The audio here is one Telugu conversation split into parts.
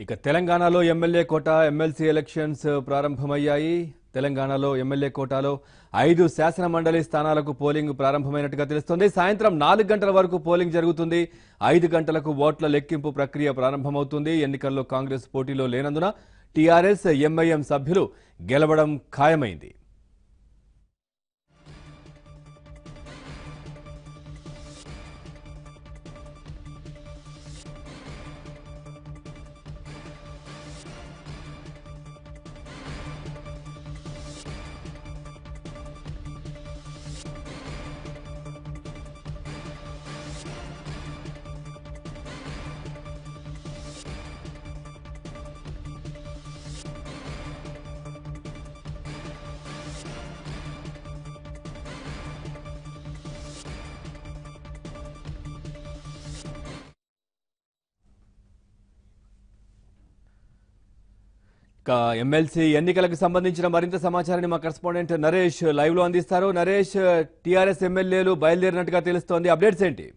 ఇక తెలంగాణలో ఎమ్మెల్యే కోట ఎమ్మెల్సీ ఎలక్షన్స్ ప్రారంభమయ్యాయి. తెలంగాణలో ఎమ్మెల్యే కోటాలో 5 శాసన మండలి స్థానాలకు పోలింగ్ ప్రారంభమైనట్టుగా తెలుస్తోంది. సాయంత్రం 4 గంటల వరకు పోలింగ్ జరుగుతుంది. 5 గంటలకు ఓట్ల లెక్కింపు ప్రక్రియ ప్రారంభమవుతుంది. ఎన్నికల్లో కాంగ్రెస్ పోటీలో లేనందున టీఆర్ఎస్ ఎంఐఎం సభ్యులు గెలవడం ఖాయమైంది. ఎమ్మెల్సీ ఎన్నికలకు సంబంధించిన మరింత సమాచారాన్ని మా కరెస్పాండెంట్ నరేష్ లైవ్ లో అందిస్తారు. నరేష్, టీఆర్ఎస్ ఎమ్మెల్యేలు బయలుదేరినట్టుగా తెలుస్తోంది, అప్డేట్స్ ఏంటి?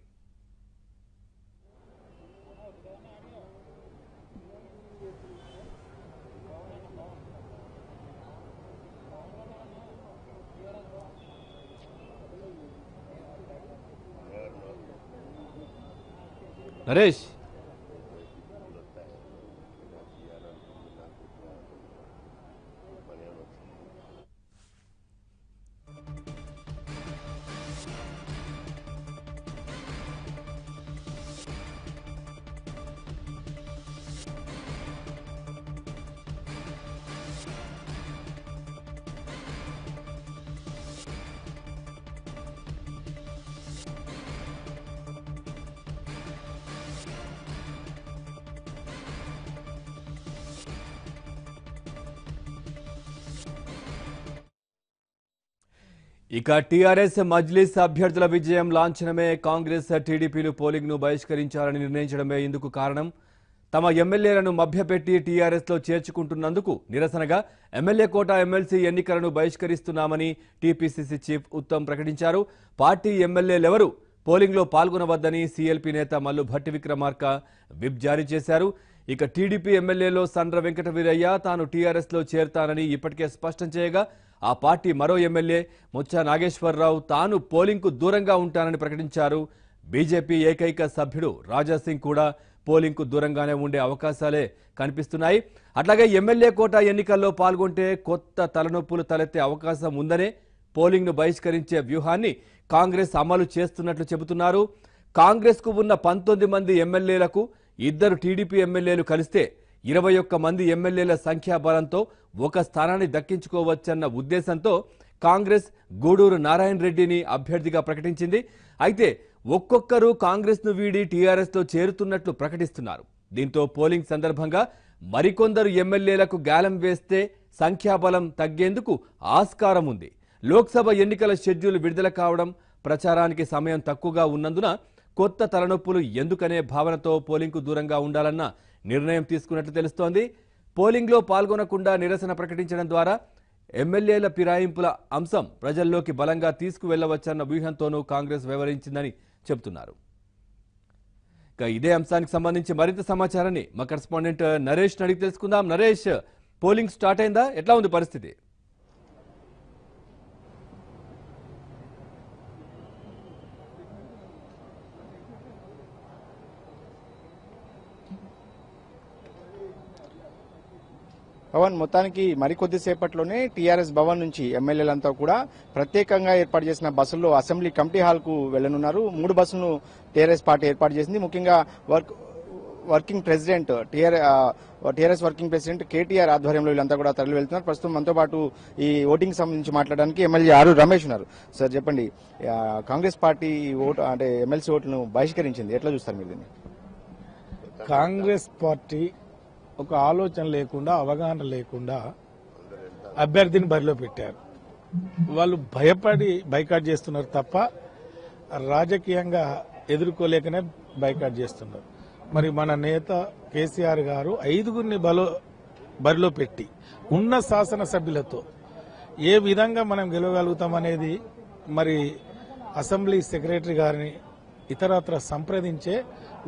నరేష్, ఇక టీఆర్ఎస్ మజ్లిస్ అభ్యర్థుల విజయం లాంఛనమే. కాంగ్రెస్ టీడీపీలు పోలింగ్ ను బహిష్కరించాలని నిర్ణయించడమే ఇందుకు కారణం. తమ ఎమ్మెల్యేలను మభ్యపెట్టి టీఆర్ఎస్ లో చేర్చుకుంటున్నందుకు నిరసనగా ఎమ్మెల్యే కోట ఎమ్మెల్సీ ఎన్నికలను బహిష్కరిస్తున్నామని టీపీసీసీ చీఫ్ ఉత్తమ్ ప్రకటించారు. పార్టీ ఎమ్మెల్యేలెవరూ పోలింగ్ లో పాల్గొనవద్దని సీఎల్పీ నేత మల్లు భట్టి విక్రమార్క విప్ జారీ చేశారు. ఇక టీడీపీ ఎమ్మెల్యేలో సండ్ర వెంకట వీరయ్య తాను టీఆర్ఎస్ లో చేరతానని ఇప్పటికే స్పష్టం చేయగా, ఆ పార్టీ మరో ఎమ్మెల్యే ముచ్చా నాగేశ్వరరావు తాను పోలింగ్ కు దూరంగా ఉంటానని ప్రకటించారు. బీజేపీ ఏకైక సభ్యుడు రాజాసింగ్ కూడా పోలింగ్ కు దూరంగానే ఉండే అవకాశాలే కనిపిస్తున్నాయి. అట్లాగే ఎమ్మెల్యే కోట ఎన్నికల్లో పాల్గొంటే కొత్త తలనొప్పులు తలెత్తే అవకాశం ఉందనే పోలింగ్ ను బహిష్కరించే వ్యూహాన్ని కాంగ్రెస్ అమలు చేస్తున్నట్లు చెబుతున్నారు. కాంగ్రెస్ కు ఉన్న 19 మంది ఎమ్మెల్యేలకు 2 టీడీపీ ఎమ్మెల్యేలు కలిస్తే 21 మంది ఎమ్మెల్యేల సంఖ్యాబలంతో ఒక స్థానాన్ని దక్కించుకోవచ్చన్న ఉద్దేశంతో కాంగ్రెస్ గూడూరు నారాయణ రెడ్డిని అభ్యర్థిగా ప్రకటించింది. అయితే ఒక్కొక్కరు కాంగ్రెస్ ను వీడి టీఆర్ఎస్ లో చేరుతున్నట్లు ప్రకటిస్తున్నారు. దీంతో పోలింగ్ సందర్భంగా మరికొందరు ఎమ్మెల్యేలకు గాలం వేస్తే సంఖ్యాబలం తగ్గేందుకు ఆస్కారం ఉంది. లోక్సభ ఎన్నికల షెడ్యూల్ విడుదల కావడం, ప్రచారానికి సమయం తక్కువగా ఉన్నందున కొత్త తలనొప్పులు ఎందుకనే భావనతో పోలింగ్ కు దూరంగా ఉండాలన్న నిర్ణయం తీసుకున్నట్లు తెలుస్తోంది. పోలింగ్ లో పాల్గొనకుండా నిరసన ప్రకటించడం ద్వారా ఎమ్మెల్యేల ఫిరాయింపుల అంశం ప్రజల్లోకి బలంగా తీసుకువెళ్లవచ్చన్న వ్యూహంతోనూ కాంగ్రెస్ వ్యవహరించిందని చెబుతున్నారు. ఇదే అంశానికి సంబంధించి మరింత సమాచారాన్ని మా కరెస్పాండెంట్ నరేష్ అడిగి తెలుసుకుందాం. నరేష్, పోలింగ్ స్టార్ట్ అయిందా? ఎట్లా ఉంది పరిస్థితి? పవన్, మొత్తానికి మరికొద్దిసేపట్లోనే టీఆర్ఎస్ భవన్ నుంచి ఎమ్మెల్యేలంతా కూడా ప్రత్యేకంగా ఏర్పాటు చేసిన బస్సుల్లో అసెంబ్లీ కమిటీ హాల్ కు వెళ్లనున్నారు. 3 బస్సులను టీఆర్ఎస్ పార్టీ ఏర్పాటు చేసింది. ముఖ్యంగా working president TRS working president KTR ఆధ్వర్యంలో వీళ్ళంతా కూడా తరలి వెళ్తున్నారు. ప్రస్తుతం మనతో పాటు ఈ ఓటింగ్ సంబంధించి మాట్లాడడానికి ఎమ్మెల్యే ఆరు రమేష్ ఉన్నారు. సార్ చెప్పండి, కాంగ్రెస్ పార్టీ ఓటు అంటే ఎమ్మెల్సీ ఓట్లను బహిష్కరించింది, ఎట్లా చూస్తారు మీరు దీన్ని? కాంగ్రెస్ పార్టీ ఒక ఆలోచన లేకుండా, అవగాహన లేకుండా అభ్యర్థిని బరిలో పెట్టారు. వాళ్ళు భయపడి బైకాట్ చేస్తున్నారు తప్ప రాజకీయంగా ఎదుర్కోలేకనే బైకాట్ చేస్తున్నారు. మరి మన నేత కేసీఆర్ గారు 5గురిని బరిలో పెట్టి ఉన్న శాసనసభ్యులతో ఏ విధంగా మనం గెలవగలుగుతామనేది మరి అసెంబ్లీ సెక్రటరీ గారిని ఇతరత్ర సంప్రదించే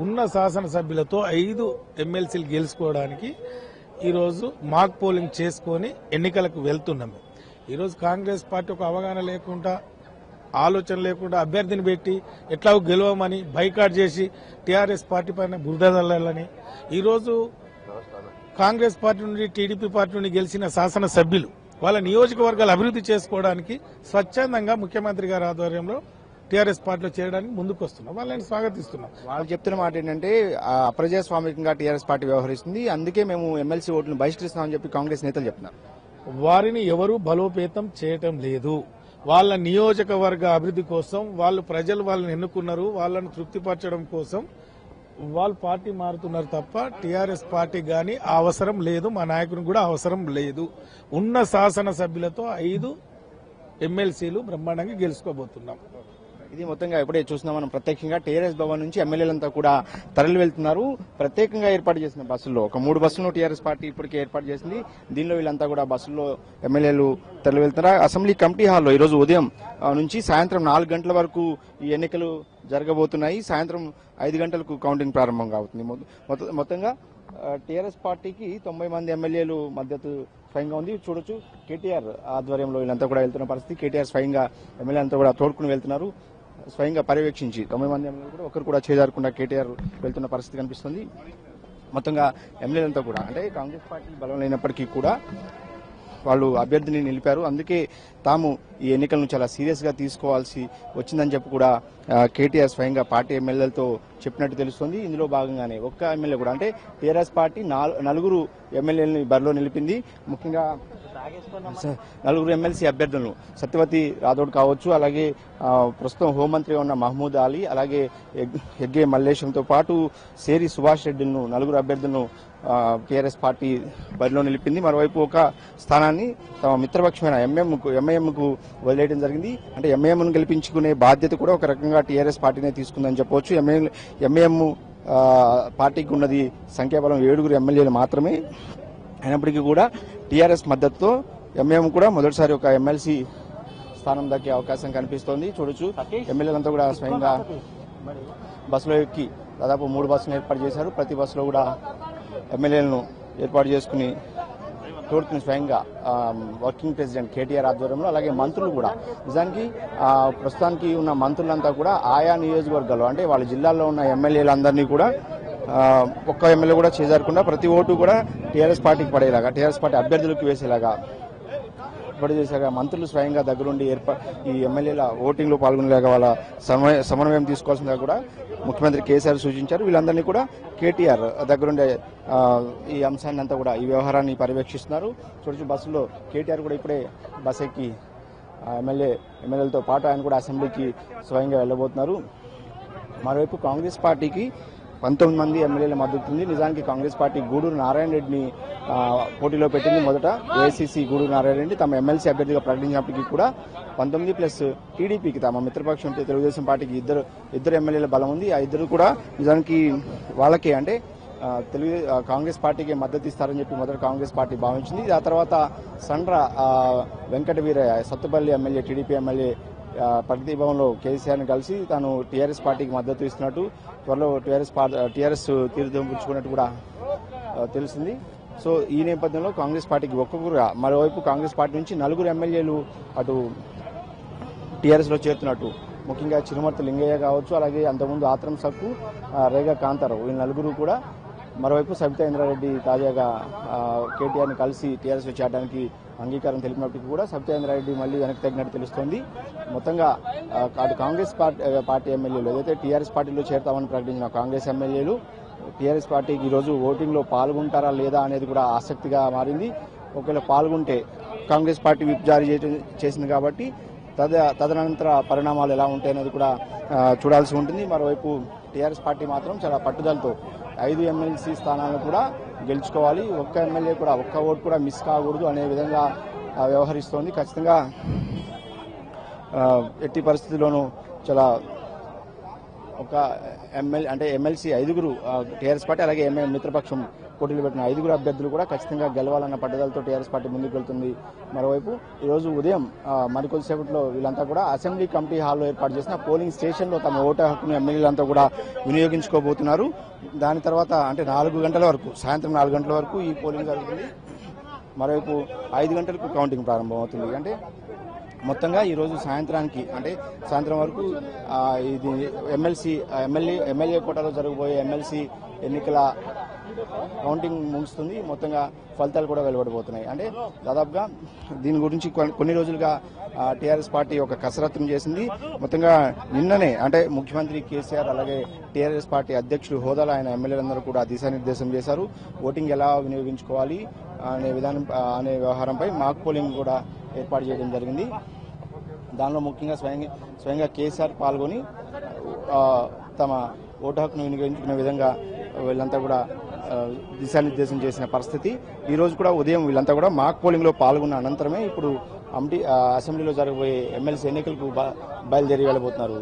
ఉన్న శాసనసభ్యులతో 5 ఎమ్మెల్సీలు గెలుచుకోవడానికి ఈరోజు మాక్ పోలింగ్ చేసుకొని ఎన్నికలకు వెళ్తున్నాము. ఈరోజు కాంగ్రెస్ పార్టీ ఒక అవగాహన లేకుండా, ఆలోచన లేకుండా అభ్యర్థిని పెట్టి ఎట్లా గెలవమని బైకాట్ చేసి టీఆర్ఎస్ పార్టీ పైన బురద చల్లాలని, ఈరోజు కాంగ్రెస్ పార్టీ నుండి టీడీపీ పార్టీ నుండి గెలిచిన శాసనసభ్యులు వాళ్ళ నియోజకవర్గాలు అభివృద్ధి చేసుకోవడానికి స్వచ్ఛందంగా ముఖ్యమంత్రి గారి ఆధ్వర్యంలో టీఆర్ఎస్ పార్టీలో చేరడానికి ముందుకు వస్తున్నాం. వాళ్ళని స్వాగతిస్తున్నాం. వాళ్ళు చెప్తున్న మాట ఏంటంటే అప్రజాస్వామికంగా టీఆర్ఎస్ పార్టీ వ్యవహరిస్తుంది, అందుకే మేము ఎమ్మెల్సీ ఓట్లను బహిష్కరిస్తామని చెప్పి కాంగ్రెస్ నేతలు చెప్తున్నారు. వారిని ఎవరూ బలోపేతం చేయటం లేదు. వాళ్ళ నియోజకవర్గ అభివృద్ధి కోసం ప్రజలు వాళ్ళని ఎన్నుకున్నారు, వాళ్ళని తృప్తిపరచడం కోసం వాళ్ళు పార్టీ మారుతున్నారు తప్ప టీఆర్ఎస్ పార్టీ గాని అవసరం లేదు, మా నాయకునికి కూడా అవసరం లేదు. ఉన్న శాసనసభ్యులతో 5 ఎమ్మెల్సీలు బ్రహ్మాండంగా గెలుచుకోబోతున్నాం. ఇది మొత్తంగా ఎప్పుడే చూసినా మనం ప్రత్యక్షంగా టీఆర్ఎస్ భవన్ నుంచి ఎమ్మెల్యేలంతా కూడా తరలి వెళ్తున్నారు. ప్రత్యేకంగా ఏర్పాటు చేసిన బస్సుల్లో ఒక 3 బస్సులను టీఆర్ఎస్ పార్టీ ఇప్పటికే ఏర్పాటు చేసింది. దీనిలో వీళ్ళంతా కూడా బస్సుల్లో ఎమ్మెల్యేలు తరలి వెళ్తున్నారు. అసెంబ్లీ కమిటీ హాల్లో ఈరోజు ఉదయం నుంచి సాయంత్రం 4 గంటల వరకు ఈ ఎన్నికలు జరగబోతున్నాయి. సాయంత్రం 5 గంటలకు కౌంటింగ్ ప్రారంభం అవుతుంది. మొత్తంగా టీఆర్ఎస్ పార్టీకి 90 మంది ఎమ్మెల్యేలు మద్దతు స్వయంగా ఉంది. చూడొచ్చు కేటీఆర్ ఆధ్వర్యంలో వీళ్ళంతా కూడా వెళ్తున్న పరిస్థితి. కేటీఆర్ స్వయంగా ఎమ్మెల్యే అంతా కూడా తోడుకుని వెళ్తున్నారు. స్వయంగా పర్యవేక్షించి 90 మంది ఎమ్మెల్యేలు కూడా ఒకరు కూడా చేజారకుండా కేటీఆర్ వెళ్తున్న పరిస్థితి కనిపిస్తుంది. మొత్తంగా ఎమ్మెల్యేలంతా కూడా అంటే కాంగ్రెస్ పార్టీ బలం లేనప్పటికీ కూడా వాళ్ళు అభ్యర్థిని నిలిపారు. అందుకే తాము ఈ ఎన్నికలను చాలా సీరియస్ గా తీసుకోవాల్సి వచ్చిందని చెప్పి కూడా కేటీఆర్ స్వయంగా పార్టీ ఎమ్మెల్యేలతో చెప్పినట్టు తెలుస్తోంది. ఇందులో భాగంగానే ఒక్క ఎమ్మెల్యే కూడా అంటే టీఆర్ఎస్ పార్టీ 4 ఎమ్మెల్యేలని బరిలో నిలిపింది. ముఖ్యంగా 4 ఎమ్మెల్సీ అభ్యర్థులను సత్యవతి రాథోడ్ కావచ్చు, అలాగే ప్రస్తుతం హోంమంత్రిగా ఉన్న మహమూద్ అలీ, అలాగే ఎగ్గే మల్లేశంతో పాటు సేరి సుభాష్ రెడ్డిలను 4 అభ్యర్థులను టీఆర్ఎస్ పార్టీ బరిలో నిలిపింది. మరోవైపు ఒక స్థానాన్ని తమ మిత్రపక్షమైన ఎంఐఎంకు వదిలేయడం జరిగింది. అంటే ఎంఐఎంను గెలిపించుకునే బాధ్యత కూడా ఒక రకంగా టీఆర్ఎస్ పార్టీనే తీసుకుందని చెప్పవచ్చు. ఎంఐఎం పార్టీకి ఉన్నది సంఖ్యాబలం 7 ఎమ్మెల్యేలు మాత్రమే. అయినప్పటికీ కూడా టీఆర్ఎస్ మద్దతుతో ఎంఐఎం కూడా మొదటిసారి ఒక ఎమ్మెల్సీ స్థానం దక్కే అవకాశం కనిపిస్తోంది. చూడొచ్చు ఎమ్మెల్యేలంతా కూడా స్వయంగా బస్సులో ఎక్కి దాదాపు 3 బస్సులు ఏర్పాటు చేశారు. ప్రతి బస్సులో కూడా ఎమ్మెల్యేలను ఏర్పాటు చేసుకుని తోడుకుని స్వయంగా వర్కింగ్ ప్రెసిడెంట్ కేటీఆర్ ఆధ్వర్యంలో, అలాగే మంత్రులు కూడా నిజానికి ప్రస్తుతానికి ఉన్న మంత్రులంతా కూడా ఆయా నియోజకవర్గాల్లో అంటే వాళ్ళ జిల్లాల్లో ఉన్న ఎమ్మెల్యేలందరినీ కూడా ఒక్క ఎమ్మెల్యే కూడా చేజారకుండా ప్రతి ఓటు కూడా టీఆర్ఎస్ పార్టీకి పడేలాగా, టీఆర్ఎస్ పార్టీ అభ్యర్థులకు వేసేలాగా ఏర్పాటు చేశాక మంత్రులు స్వయంగా దగ్గరుండి ఈ ఎమ్మెల్యేల ఓటింగ్ లో పాల్గొనేలాగా వాళ్ళ సమన్వయం తీసుకోవాల్సిందిగా కూడా ముఖ్యమంత్రి కేసీఆర్ సూచించారు. వీళ్ళందరినీ కూడా కేటీఆర్ దగ్గరుండే ఈ అంశాన్ని అంతా కూడా ఈ వ్యవహారాన్ని పర్యవేక్షిస్తున్నారు. చూడొచ్చు బస్సులో కేటీఆర్ కూడా ఇప్పుడే బస్ ఎక్కి ఎమ్మెల్యేలతో పాటు ఆయన కూడా అసెంబ్లీకి స్వయంగా వెళ్లబోతున్నారు. మరోవైపు కాంగ్రెస్ పార్టీకి 19 మంది ఎమ్మెల్యేల మద్దతు ఉంది. నిజానికి కాంగ్రెస్ పార్టీ గూడూరు నారాయణ రెడ్డిని పోటీలో పెట్టింది. మొదట ఏఐసీసీ గూడూరు నారాయణ రెడ్డి తమ ఎమ్మెల్సీ అభ్యర్థిగా ప్రకటించినప్పటికీ కూడా 19 ప్లస్ టీడీపీకి తమ మిత్రపక్షం తెలుగుదేశం పార్టీకి ఇద్దరు ఎమ్మెల్యేల బలం ఉంది. ఆ ఇద్దరు కూడా నిజానికి వాళ్ళకే అంటే కాంగ్రెస్ పార్టీకి మద్దతు ఇస్తారని చెప్పి మొదట కాంగ్రెస్ పార్టీ భావించింది. ఆ తర్వాత Sandra Venkata Veerayya Sathupalli MLA TDP MLA Pragati భవన్లో కేసీఆర్ని కలిసి తాను టీఆర్ఎస్ పార్టీకి మద్దతు ఇస్తున్నట్టు, త్వరలో టీఆర్ఎస్ తీర్థం పుచ్చుకున్నట్టు కూడా తెలిసింది. సో ఈ నేపథ్యంలో కాంగ్రెస్ పార్టీకి ఒక్కొక్కరుగా మరోవైపు కాంగ్రెస్ పార్టీ నుంచి 4 ఎమ్మెల్యేలు అటు టీఆర్ఎస్ లో చేరుతున్నట్టు, ముఖ్యంగా చిరుమర్తి లింగయ్య కావచ్చు, అలాగే అంతకుముందు ఆత్రం సక్కు, రేగా కాంతారావు, వీళ్ళు 4 కూడా. మరోవైపు సబితా ఇంద్రారెడ్డి తాజాగా కేటీఆర్ని కలిసి టీఆర్ఎస్ లో చేరడానికి అంగీకారం తెలిపినప్పటికీ కూడా సబితా ఇంద్రారెడ్డి మళ్లీ వెనక్కి తగ్గినట్టు తెలుస్తోంది. మొత్తంగా అటు కాంగ్రెస్ పార్టీ ఎమ్మెల్యేలు ఏదైతే టీఆర్ఎస్ పార్టీలో చేరతామని ప్రకటించిన కాంగ్రెస్ ఎమ్మెల్యేలు టీఆర్ఎస్ పార్టీకి ఈరోజు ఓటింగ్ లో పాల్గొంటారా లేదా అనేది కూడా ఆసక్తిగా మారింది. ఒకవేళ పాల్గొంటే కాంగ్రెస్ పార్టీ విప్ జారీ చేసింది కాబట్టి తదనంతర పరిణామాలు ఎలా ఉంటాయనేది కూడా చూడాల్సి ఉంటుంది. మరోవైపు టీఆర్ఎస్ పార్టీ మాత్రం చాలా పట్టుదలతో 5 ఎమ్మెల్సీ స్థానాలను కూడా గెలుచుకోవాలి, ఒక్క ఎమ్మెల్యే కూడా ఒక్క ఓటు కూడా మిస్ కాకూడదు అనే విధంగా వ్యవహరిస్తోంది. ఖచ్చితంగా ఎట్టి పరిస్థితుల్లోనూ చాలా ఒక ఎమ్మెల్సీ 5 టీఆర్ఎస్ పార్టీ అలాగే మిత్రపక్షం పోటీలు పెట్టిన 5 అభ్యర్థులు కూడా ఖచ్చితంగా గెలవాలన్న పట్టుదలతో టీఆర్ఎస్ పార్టీ ముందుకు వెళ్తుంది. మరోవైపు ఈరోజు ఉదయం మరికొద్దిసేపట్లో వీళ్ళంతా కూడా అసెంబ్లీ కమిటీ హాల్లో ఏర్పాటు చేసిన పోలింగ్ స్టేషన్లో తమ ఓటు హక్కును ఎమ్మెల్యేలంతా కూడా వినియోగించుకోబోతున్నారు. దాని తర్వాత అంటే 4 గంటల వరకు, సాయంత్రం 4 గంటల వరకు ఈ పోలింగ్ జరుగుతుంది. మరోవైపు 5 గంటలకు కౌంటింగ్ ప్రారంభమవుతుంది. అంటే మొత్తంగా ఈరోజు సాయంత్రం వరకు ఇది ఎమ్మెల్యే కోటాలో జరగబోయే ఎమ్మెల్సీ ఎన్నికల కౌంటింగ్ ముగుస్తుంది. మొత్తంగా ఫలితాలు కూడా వెలువడబోతున్నాయి. అంటే దాదాపుగా దీని గురించి కొన్ని రోజులుగా టీఆర్ఎస్ పార్టీ ఒక కసరత్తును చేసింది. మొత్తంగా నిన్ననే అంటే ముఖ్యమంత్రి కేసీఆర్ అలాగే టీఆర్ఎస్ పార్టీ అధ్యక్షులు హోదాలో ఆయన ఎమ్మెల్యేలందరూ కూడా దిశానిర్దేశం చేశారు. ఓటింగ్ ఎలా వినియోగించుకోవాలి అనే వ్యవహారంపై మాక్ పోలింగ్ కూడా ఏర్పాటు చేయడం జరిగింది. దానిలో ముఖ్యంగా స్వయంగా కేసీఆర్ పాల్గొని తమ ఓటు హక్కును వినియోగించుకునే విధంగా వీళ్ళంతా కూడా దిశానిర్దేశం చేసిన పరిస్థితి. ఈ రోజు కూడా ఉదయం వీళ్ళంతా కూడా మాక్ పోలింగ్ లో పాల్గొన్న అనంతరమే ఇప్పుడు అసెంబ్లీలో జరగబోయే ఎమ్మెల్సీ ఎన్నికలకు బయలుదేరి వెళ్ళబోతున్నారు.